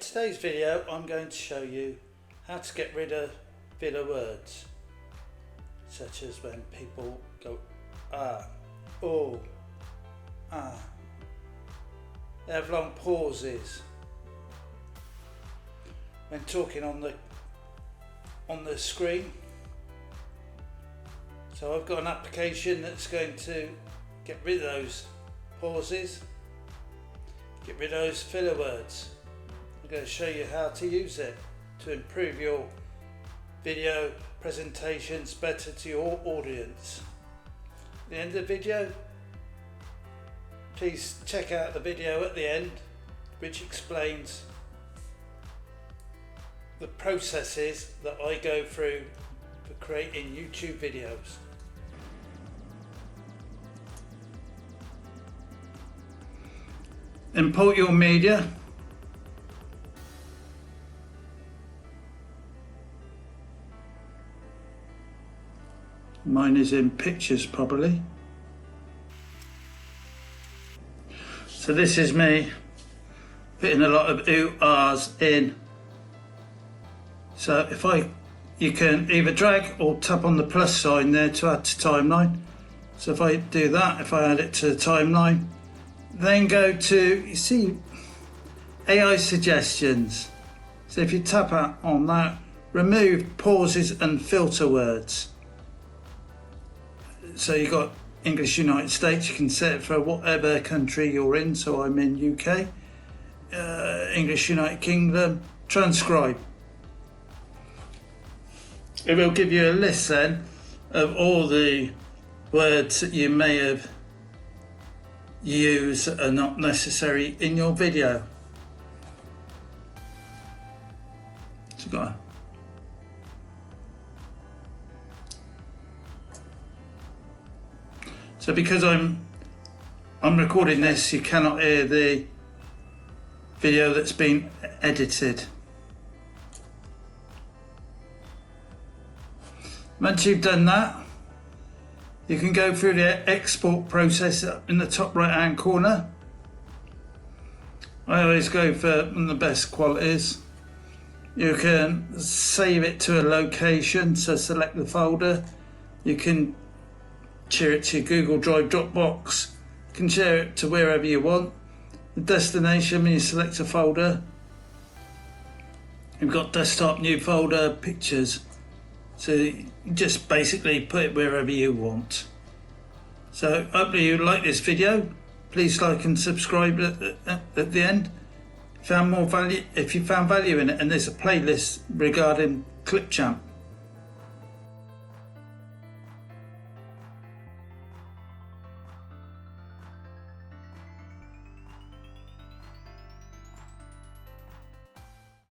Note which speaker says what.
Speaker 1: today's video I'm going to show you how to get rid of filler words, such as when people go ah, oh, ah. They have long pauses when talking on the screen. So I've got an application that's going to get rid of those pauses, get rid of those filler words. I'm going to show you how to use it to improve your video presentations better to your audience. At the end of the video, please check out the video at the end, which explains the processes that I go through for creating YouTube videos. Import your media. Mine is in pictures probably. So this is me putting a lot of ooh ahs in. So you can either drag or tap on the plus sign there to add to timeline. So if I do that, if I add it to the timeline, then go to, you see, AI suggestions. So if you tap on that, remove pauses and filter words. So you've got English United States, you can set it for whatever country you're in. So I'm in UK, English United Kingdom, transcribe. It will give you a list then of all the words that you may have used that are not necessary in your video. So because I'm recording this, you cannot hear the video that's been edited. Once you've done that, you can go through the export process up in the top right hand corner. I always go for one of the best qualities. You can save it to a location, so select the folder. You can share it to Google Drive, Dropbox. You can share it to wherever you want. The destination, when you select a folder, you've got desktop, new folder, pictures. So you just basically put it wherever you want. So hopefully you like this video. Please like and subscribe at the end. If you found value in it, and there's a playlist regarding ClipChamp.